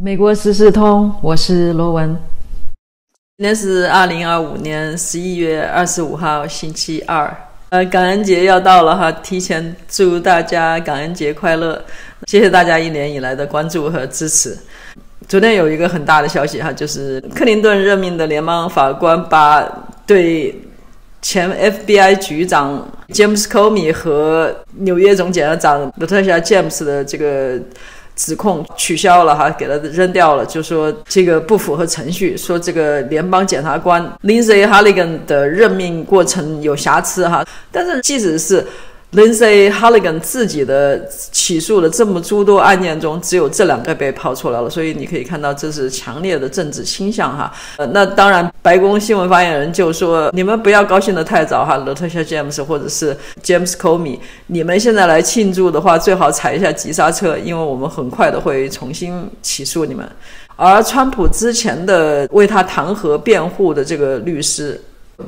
美国时事通，我是罗文。今天是2025年11月25号星期二，感恩节要到了哈，提前祝大家感恩节快乐，谢谢大家1年以来的关注和支持。昨天有一个很大的消息哈，就是克林顿任命的联邦法官把对前 FBI 局长 James Comey 和纽约总检察长 Letitia James 的这个指控取消了哈，给他扔掉了，就说这个不符合程序，说这个联邦检察官 Lindsay Halligan 的任命过程有瑕疵哈。但是即使是 Lindsay Halligan 自己的起诉的这么诸多案件中，只有这2个被抛出来了，所以你可以看到这是强烈的政治倾向哈。那当然白宫新闻发言人就说，你们不要高兴得太早哈 Letitia James 或者是 James Comey， 你们现在来庆祝的话最好踩一下急刹车，因为我们很快的会重新起诉你们。而川普之前的为他弹劾辩护的这个律师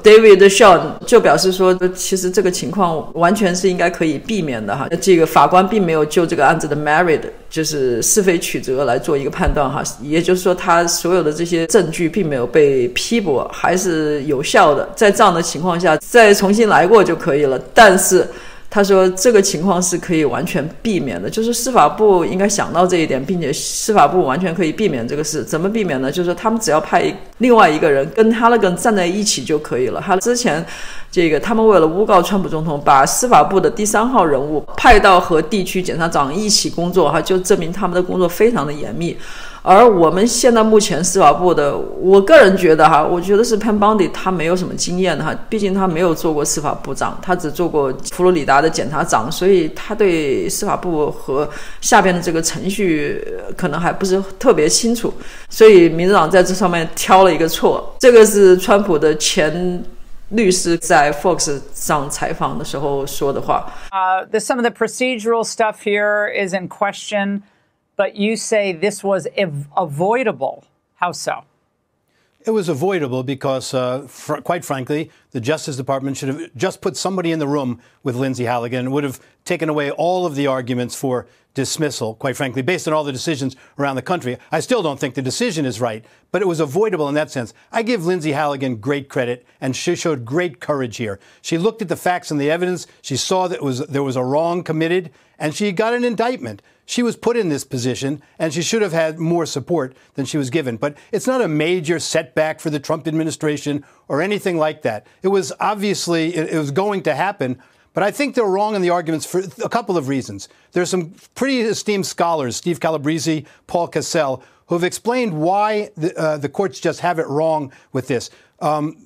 David Shaw 就表示说，其实这个情况完全是应该可以避免的哈。这个法官并没有就这个案子的 merit， 就是是非曲折来做一个判断哈。也就是说，他所有的这些证据并没有被批驳，还是有效的。在这样的情况下，再重新来过就可以了。但是他说这个情况是可以完全避免的，就是司法部应该想到这一点，并且司法部完全可以避免这个事。怎么避免呢？就是说他们只要派另外一个人跟Halligan站在一起就可以了。他之前这个他们为了诬告川普总统，把司法部的第3号人物派到和地区检察长一起工作，就证明他们的工作非常的严密。而我们现在目前司法部的，我个人觉得我觉得是 Pam Bondi 他没有什么经验的毕竟他没有做过司法部长，他只做过佛罗里达的检察长，所以他对司法部和下边的这个程序可能还不是特别清楚，所以民主党在这上面挑了一个错。这个是川普的前律师在 Fox 上采访的时候说的话。Some of the procedural stuff here is in question.But you say this was avoidable. How so? It was avoidable because, quite frankly, the Justice Department should have just put somebody in the room with Lindsay Halligan and would have taken away all of the arguments for dismissal, quite frankly, based on all the decisions around the country. I still don't think the decision is right, but it was avoidable in that sense. I give Lindsay Halligan great credit, and she showed great courage here. She looked at the facts and the evidence. She saw that there was a wrong committed, and she got an indictment. She was put in this position, and she should have had more support than she was given. But it's not a major setback for the Trump administration or anything like that. It was obviously, it was going to happen. But I think they're wrong in the arguments for a couple of reasons. There's some pretty esteemed scholars, Steve Calabrese, Paul Cassell, who have explained why the courts just have it wrong with this.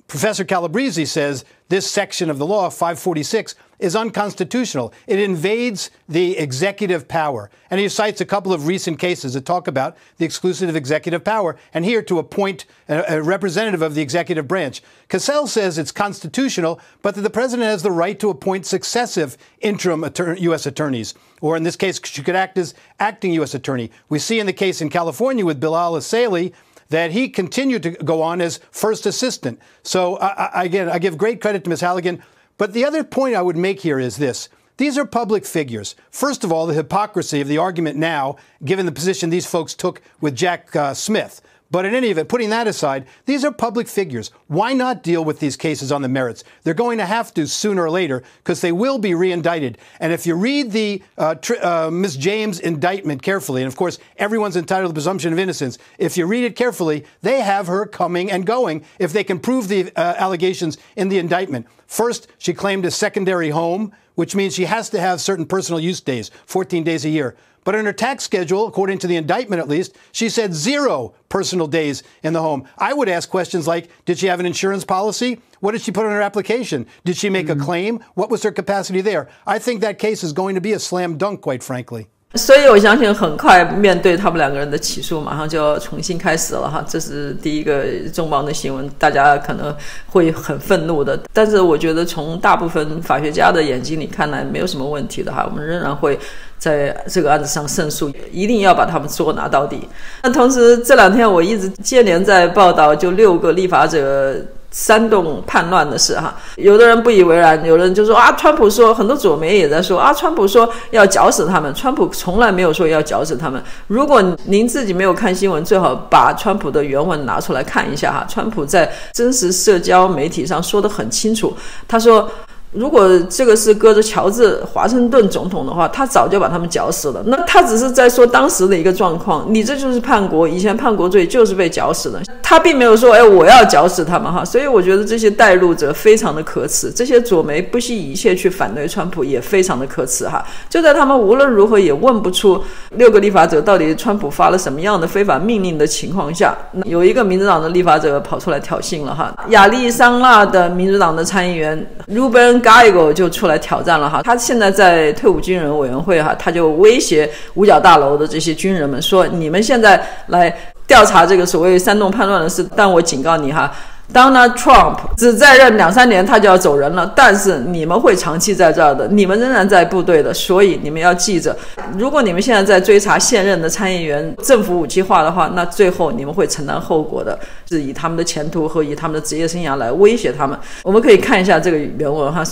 Professor Calabrese says this section of the law, 546, is unconstitutional. It invades the executive power. And he cites a couple of recent cases that talk about the exclusive executive power, and here to appoint a representative of the executive branch. Cassell says it's constitutional, but that the president has the right to appoint successive interim U.S. attorneys, or in this case, she could act as acting U.S. attorney. We see in the case in California with Bilal Asaili that he continued to go on as first assistant. So, again, I give great credit to Ms. Halligan. But the other point I would make here is this. These are public figures. First of all, the hypocrisy of the argument now, given the position these folks took with Jack Smith. But in any event, putting that aside, these are public figures. Why not deal with these cases on the merits? They're going to have to sooner or later because they will be re-indicted. And if you read the Ms. James indictment carefully, and of course, everyone's entitled to the presumption of innocence, if you read it carefully, they have her coming and going if they can prove the allegations in the indictment. First, she claimed a secondary home, which means she has to have certain personal use days, 14 days a year. But in her tax schedule, according to the indictment at least, she said 0 personal days in the home. I would ask questions like, did she have an insurance policy? What did she put on her application? Did she make a claim? What was her capacity there? I think that case is going to be a slam dunk, quite frankly. 所以我相信很快面对他们2个人的起诉马上就要重新开始了这是第一个重磅的新闻，大家可能会很愤怒的，但是我觉得从大部分法学家的眼睛里看来没有什么问题的我们仍然会在这个案子上胜诉，一定要把他们捉拿到底。那同时这2天我一直接连在报道就6个立法者煽动叛乱的事哈。有的人不以为然，有人就说啊，川普说，很多左媒也在说啊，川普说要绞死他们，川普从来没有说要绞死他们。如果您自己没有看新闻，最好把川普的原文拿出来看一下哈。川普在真实社交媒体上说得很清楚，他说如果这个是搁着乔治华盛顿总统的话，他早就把他们绞死了。那他只是在说当时的一个状况，你这就是叛国，以前叛国罪就是被绞死的，他并没有说我要绞死他们哈。所以我觉得这些带路者非常的可耻，这些左媒不惜一切去反对川普也非常的可耻哈。就在他们无论如何也问不出6个立法者到底川普发了什么样的非法命令的情况下，有一个民主党的立法者跑出来挑衅了哈。亚利桑那的民主党的参议员 Ruben Gallego 就出来挑战了哈，他现在在退伍军人委员会哈，他就威胁五角大楼的这些军人们说，你们现在来调查这个所谓煽动叛乱的事，但我警告你哈，Donald Trump 只在任2-3年他就要走人了，但是你们会长期在这儿的，你们仍然在部队的，所以你们要记着，如果你们现在在追查现任的参议员政府武器化的话，那最后你们会承担后果的，是以他们的前途和以他们的职业生涯来威胁他们。我们可以看一下这个原文哈。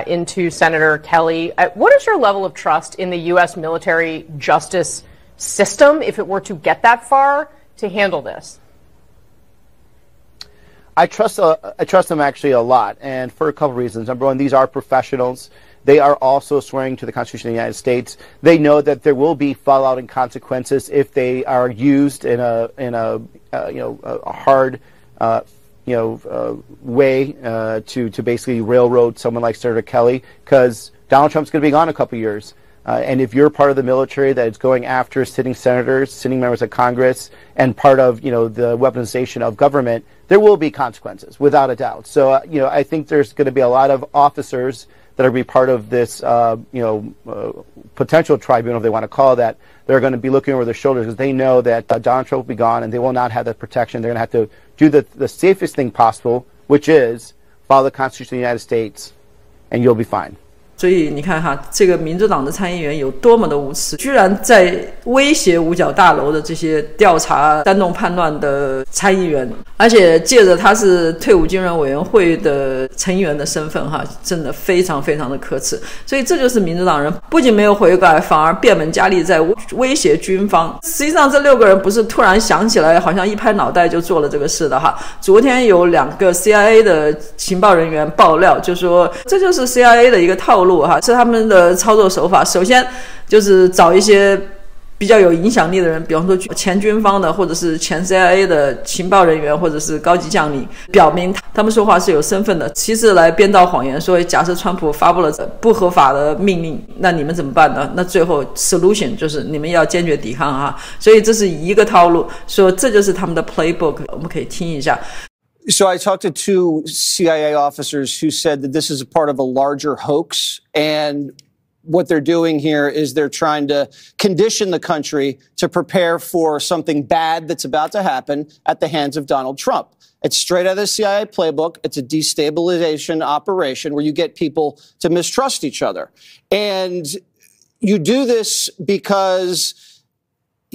Into Senator Kelly. What is your level of trust in the U.S. military justice system if it were to get that far to handle this? I trust them actually a lot, and for a couple of reasons. Number one, these are professionals. They are also swearing to the Constitution of the United States. They know that there will be fallout and consequences if they are used in a hard way to basically railroad someone like Senator Kelly, because Donald Trump's going to be gone a couple years. And if you're part of the military that is going after sitting senators, sitting members of Congress, and part of, the weaponization of government, there will be consequences, without a doubt. So, I think there's going to be a lot of officers that are going to be part of this, potential tribunal, if they want to call it that. They're going to be looking over their shoulders because they know that Donald Trump will be gone and they will not have that protection. They're going to have to do the safest thing possible, which is follow the Constitution of the United States, and you'll be fine. 所以你看哈，这个民主党的参议员有多么的无耻，居然在威胁五角大楼的这些调查煽动叛乱的参议员，而且借着他是退伍军人委员会的成员的身份哈，真的非常非常的可耻。所以这就是民主党人不仅没有悔改，反而变本加厉在威胁军方。实际上这6个人不是突然想起来好像一拍脑袋就做了这个事的哈。昨天有2个 CIA 的情报人员爆料，就说这就是 CIA 的一个套路是他们的操作手法。首先就是找一些比较有影响力的人，比方说前军方的或者是前 CIA 的情报人员或者是高级将领，表明他们说话是有身份的。其次来编造谎言，说假设川普发布了不合法的命令，那你们怎么办呢？那最后 solution 就是你们要坚决抵抗啊。所以这是一个套路，说这就是他们的 playbook， 我们可以听一下。So I talked to 2 CIA officers who said that this is a part of a larger hoax, and what they're doing here is they're trying to condition the country to prepare for something bad that's about to happen at the hands of Donald Trump. It's straight out of the CIA playbook. It's a destabilization operation where you get people to mistrust each other. And you do this because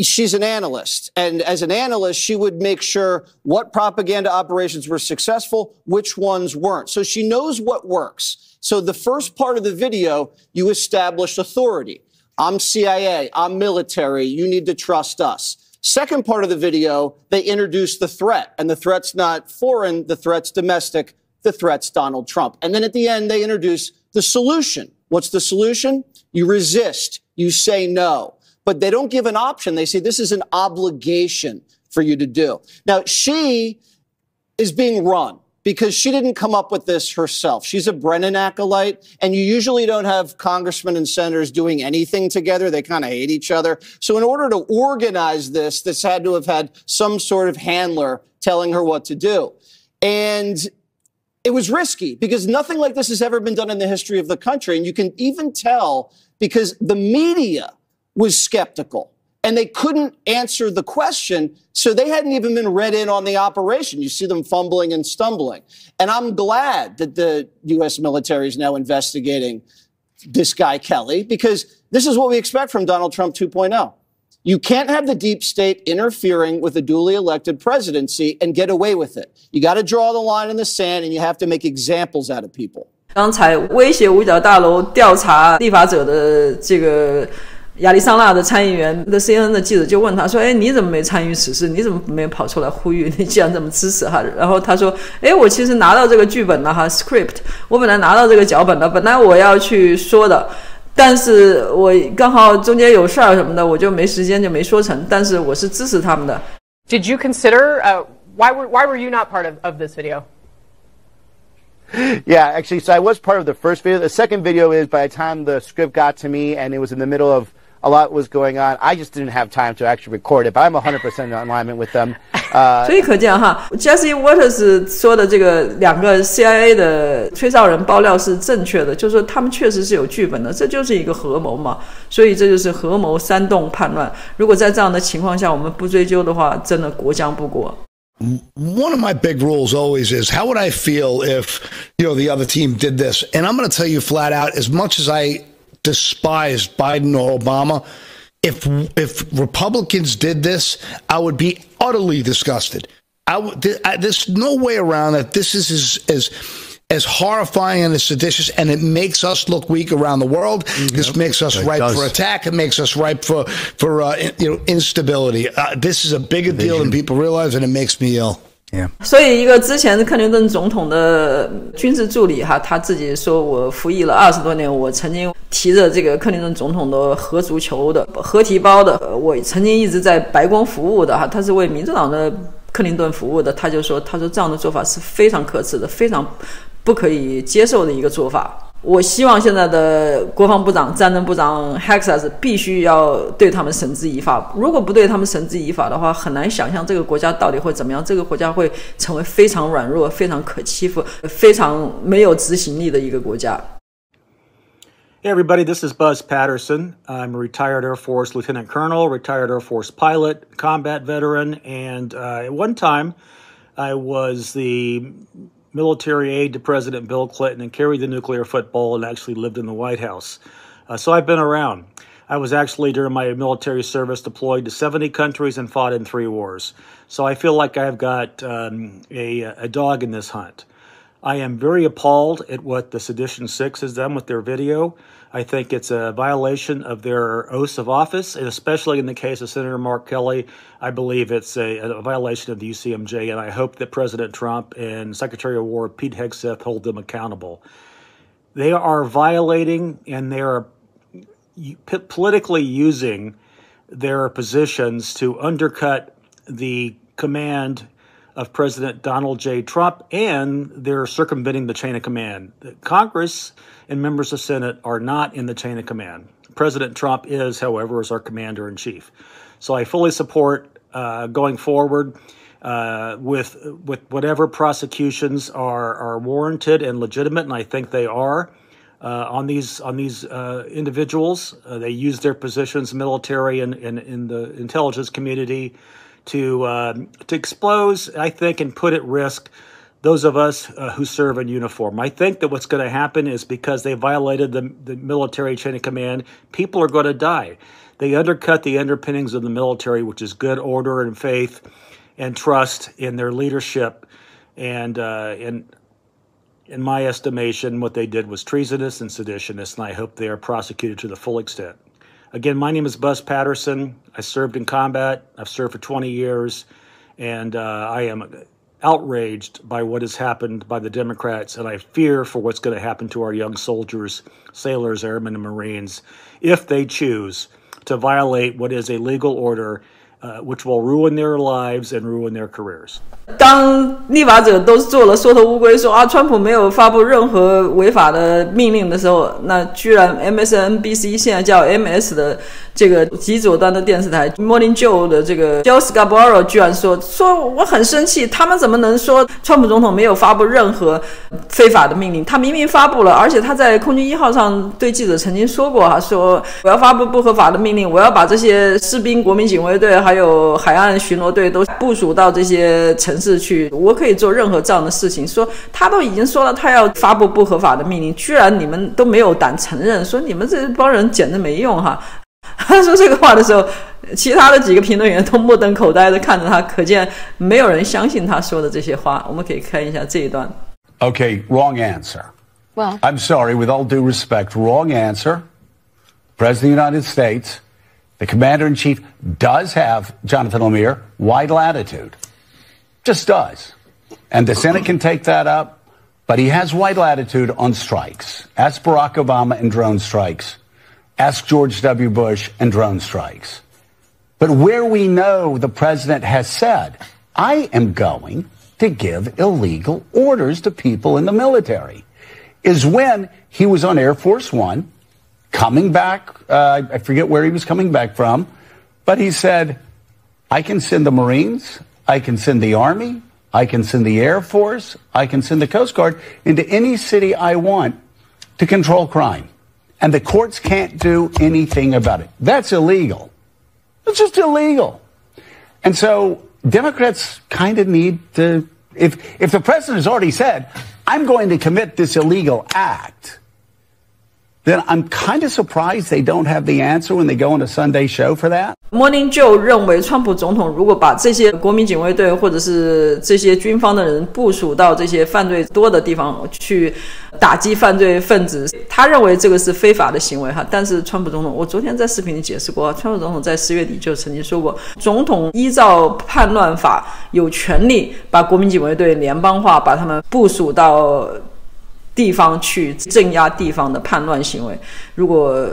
she's an analyst, and as an analyst, she would make sure what propaganda operations were successful, which ones weren't. So she knows what works. So the first part of the video, you establish authority. I'm CIA, I'm military, you need to trust us. Second part of the video, they introduce the threat, and the threat's not foreign, the threat's domestic, the threat's Donald Trump. And then at the end, they introduce the solution. What's the solution? You resist, you say no. But they don't give an option. They say this is an obligation for you to do. Now, she is being run because she didn't come up with this herself. She's a Brennan acolyte, and you usually don't have congressmen and senators doing anything together. They kind of hate each other. So in order to organize this had to have had some sort of handler telling her what to do. And it was risky because nothing like this has ever been done in the history of the country. And you can even tell because the media was skeptical and they couldn't answer the question. So they hadn't even been read in on the operation. You see them fumbling and stumbling. And I'm glad that the U.S. military is now investigating this guy, Kelly, because this is what we expect from Donald Trump 2.0. You can't have the deep state interfering with a duly elected presidency and get away with it. You got to draw the line in the sand, and you have to make examples out of people. 刚才威胁五角大楼调查立法者的这个亚利桑那的参议员的 CNN 的记者就问他说：“哎，你怎么没参与此事？你怎么没跑出来呼吁？你既然这么支持哈？”然后他说：“哎，我其实拿到这个剧本了哈 ，script， 我本来拿到这个脚本了，本来我要去说的。”但是我刚好中间有事儿什么的，我就没时间就没说成。但是我是支持他们的。Did you consider why were you not part of this video? Yeah, actually, so I was part of the first video. The second video is by the time the script got to me and it was in the middle of a lot was going on, I just didn't have time to actually record it. But I'm 100% in alignment with them. 所以可见哈 ，Jesse Waters 说的这个两个 CIA 的吹哨人爆料是正确的，就是说他们确实是有剧本的，这就是一个合谋嘛。所以这就是合谋煽动叛乱。如果在这样的情况下我们不追究的话，真的国将不国。One of my big rules always is, how would I feel if, the other team did this? And I'm going to tell you flat out, as much as I despise Biden or Obama, if Republicans did this, I would be utterly disgusted. There's no way around that. This is as horrifying and as seditious, and it makes us look weak around the world. This makes us ripe for attack. It makes us ripe for instability. This is a bigger deal than people realize, and it makes me ill. Yeah. 所以一个之前克林顿总统的军事助理哈，他自己说我服役了20多年，我曾经提着这个克林顿总统的核足球的核提包的，我曾经一直在白宫服务的哈，他是为民主党的克林顿服务的，他说这样的做法是非常可耻的，非常不可以接受的一个做法。我希望现在的国防部长、战争部长 Hexas 必须要对他们绳之以法。如果不对他们绳之以法的话，很难想象这个国家到底会怎么样。这个国家会成为非常软弱、非常可欺负、非常没有执行力的一个国家。Hey everybody, this is Buzz Patterson. I'm a retired Air Force Lieutenant Colonel, retired Air Force pilot, combat veteran, and at one time I was the military aide to President Bill Clinton and carried the nuclear football and actually lived in the White House. So I've been around. I was actually, during my military service, deployed to 70 countries and fought in 3 wars. So I feel like I've got a dog in this hunt. I am very appalled at what the Sedition 6 has done with their video. I think it's a violation of their oaths of office, and especially in the case of Senator Mark Kelly, I believe it's a violation of the UCMJ, and I hope that President Trump and Secretary of War Pete Hegseth hold them accountable. They are violating, and they are politically using their positions to undercut the command of President Donald J. Trump, and they're circumventing the chain of command. Congress and members of Senate are not in the chain of command. President Trump is, however, as our commander-in-chief. So I fully support going forward with whatever prosecutions are warranted and legitimate, and I think they are on these individuals. They use their positions, military and in the intelligence community, to expose, I think, and put at risk those of us who serve in uniform. I think that what's going to happen is because they violated the military chain of command, people are going to die. They undercut the underpinnings of the military, which is good order and faith and trust in their leadership. And in my estimation, what they did was treasonous and seditionist, and I hope they are prosecuted to the full extent. Again, my name is Buzz Patterson. I served in combat. I've served for 20 years, and I am outraged by what has happened by the Democrats, and I fear for what's going to happen to our young soldiers, sailors, airmen, and Marines if they choose to violate what is a legal order which will ruin their lives and ruin their careers. 当立法者都做了缩头乌龟，说川普没有发布任何违法的命令的时候，那居然 MSNBC 现在叫 MS 的这个极左端的电视台 Morning Joe 的这个 Joe Scarborough 居然说我很生气，他们怎么能说川普总统没有发布任何非法的命令？他明明发布了，而且他在空军1号上对记者曾经说过说我要发布不合法的命令，我要把这些士兵、国民警卫队还有海岸巡逻队都部署到这些城市去，我可以做任何这样的事情。说他都已经说了他要发布不合法的命令，居然你们都没有胆承认，说你们这帮人简直没用哈。他说这个话的时候，其他的几个评论员都目瞪口呆的看着他，可见没有人相信他说的这些话。我们可以看一下这一段。Okay, wrong answer. Well, I'm sorry, with all due respect, wrong answer. President of the United States, the Commander-in-Chief does have, Jonathan Lemire, wide latitude. Just does. And the Senate can take that up, but he has wide latitude on strikes. Ask Barack Obama and drone strikes. Ask George W. Bush and drone strikes. But where we know the president has said, I am going to give illegal orders to people in the military, is when he was on Air Force One, coming back, I forget where he was coming back from, but he said, I can send the Marines, I can send the Army, I can send the Air Force, I can send the Coast Guard into any city I want to control crime. And the courts can't do anything about it. That's illegal. It's just illegal. And so Democrats kind of need to, if the president has already said, I'm going to commit this illegal act, then I'm kind of surprised they don't have the answer when they go on a Sunday show for that. Morning Joe 认为，川普总统如果把这些国民警卫队或者是这些军方的人部署到这些犯罪多的地方去打击犯罪分子，他认为这个是非法的行为哈。但是川普总统，我昨天在视频里解释过，川普总统在10月底就曾经说过，总统依照叛乱法有权利把国民警卫队联邦化，把他们部署到地方去镇压地方的叛乱行为。如果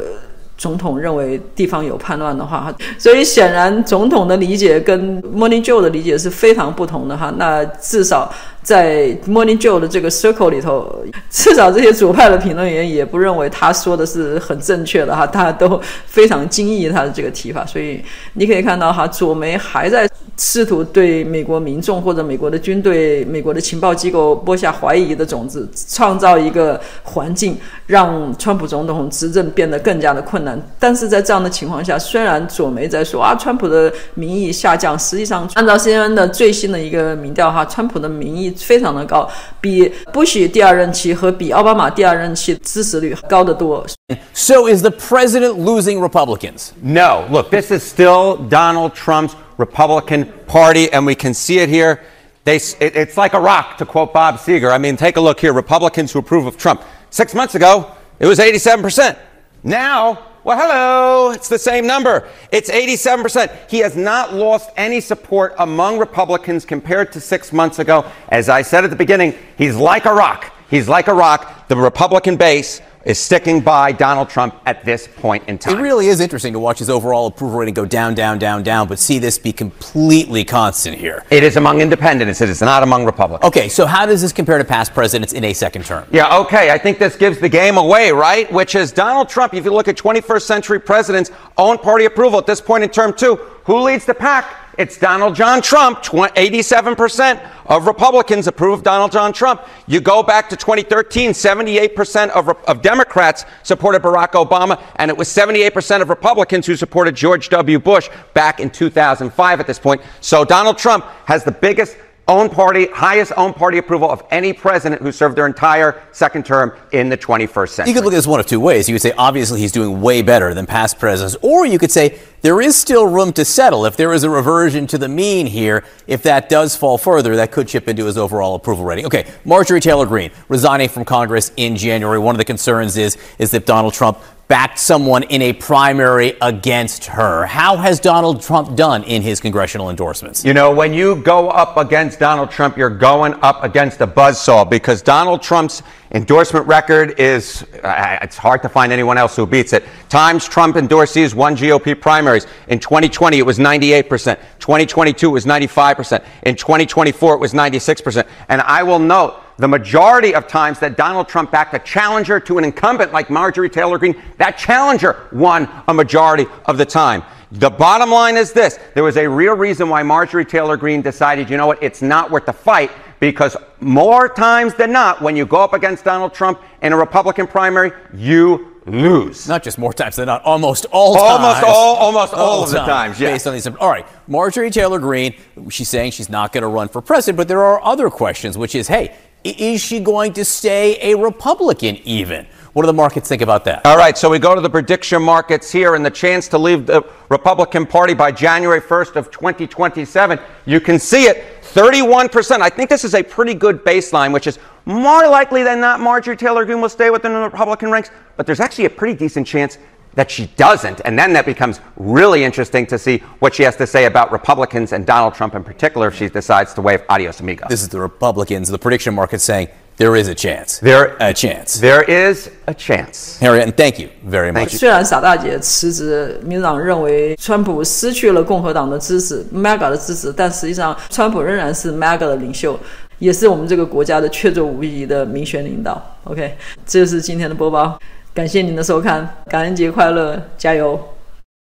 总统认为地方有叛乱的话，所以显然总统的理解跟 Morning Joe 的理解是非常不同的哈。那至少在 Morning Joe 的这个 circle 里头，至少这些左派的评论员也不认为他说的是很正确的哈，大家都非常惊异他的这个提法。所以你可以看到哈，左媒还在试图对美国民众或者美国的军队、美国的情报机构播下怀疑的种子，创造一个环境，让川普总统执政变得更加的困难。但是在这样的情况下，虽然左媒在说川普的民意下降，实际上按照 CNN 的最新的一个民调哈，川普的民意非常的高，比布希第二任期和比奥巴马第二任期支持率高得多。So is the president losing Republicans? No. Look, this is still Donald Trump's Republican Party, and we can see it here. It's like a rock, to quote Bob Seger. I mean, take a look here. Republicans who approve of Trump. 6 months ago, it was 87%. Now, well, hello, it's the same number. It's 87%. He has not lost any support among Republicans compared to 6 months ago. As I said at the beginning, he's like a rock. He's like a rock. The Republican base is sticking by Donald Trump at this point in time. It really is interesting to watch his overall approval rating go down, down, down, down, but see this be completely constant here. It is among independents. It is not among Republicans. Okay, so how does this compare to past presidents in a second term? Yeah, okay, I think this gives the game away, right? Which is Donald Trump, if you look at 21st century presidents' own party approval at this point in term 2, who leads the pack? It's Donald John Trump. 87% of Republicans approve of Donald John Trump. You go back to 2013, 78% of Democrats supported Barack Obama, and it was 78% of Republicans who supported George W. Bush back in 2005 at this point. So Donald Trump has the biggest highest own party approval of any president who served their entire second term in the 21st century. You could look at this one of two ways. You could say, obviously, he's doing way better than past presidents. Or you could say, there is still room to settle. If there is a reversion to the mean here, if that does fall further, that could chip into his overall approval rating. Okay, Marjorie Taylor Greene, resigning from Congress in January. One of the concerns is that Donald Trump backed someone in a primary against her. How has Donald Trump done in his congressional endorsements? You know, when you go up against Donald Trump, you're going up against a buzzsaw, because Donald Trump's endorsement record is, it's hard to find anyone else who beats it. Times Trump endorsees won GOP primaries. In 2020, it was 98%. 2022, it was 95%. In 2024, it was 96%. And I will note, the majority of times that Donald Trump backed a challenger to an incumbent like Marjorie Taylor Greene, that challenger won a majority of the time. The bottom line is this. There was a real reason why Marjorie Taylor Greene decided, you know what, it's not worth the fight, because more times than not, when you go up against Donald Trump in a Republican primary, you lose. Not just more times than not, almost all times. Almost all of the times, yes. Based on these. All right, Marjorie Taylor Greene, she's saying she's not going to run for president, but there are other questions, which is, hey, Is she going to stay a Republican even? What do the markets think about that? All right, so we go to the prediction markets here and the chance to leave the Republican Party by January 1st of 2027. You can see it, 31%. I think this is a pretty good baseline, which is more likely than not Marjorie Taylor Greene will stay within the Republican ranks, but there's actually a pretty decent chance that she doesn't. And then that becomes really interesting to see what she has to say about Republicans and Donald Trump in particular if she decides to wave adios amigos. This is the Republicans, the prediction market saying there is a chance. There is a chance. Harriet, thank you very much. 虽然傻大姐辞职，民主党认为川普失去了共和党的支持 ，MAGA 的支持，但实际上川普仍然是 MAGA 的领袖，也是我们这个国家的确凿无疑的民选领导。OK， 这就是今天的播报，感谢您的收看，感恩节快乐，加油！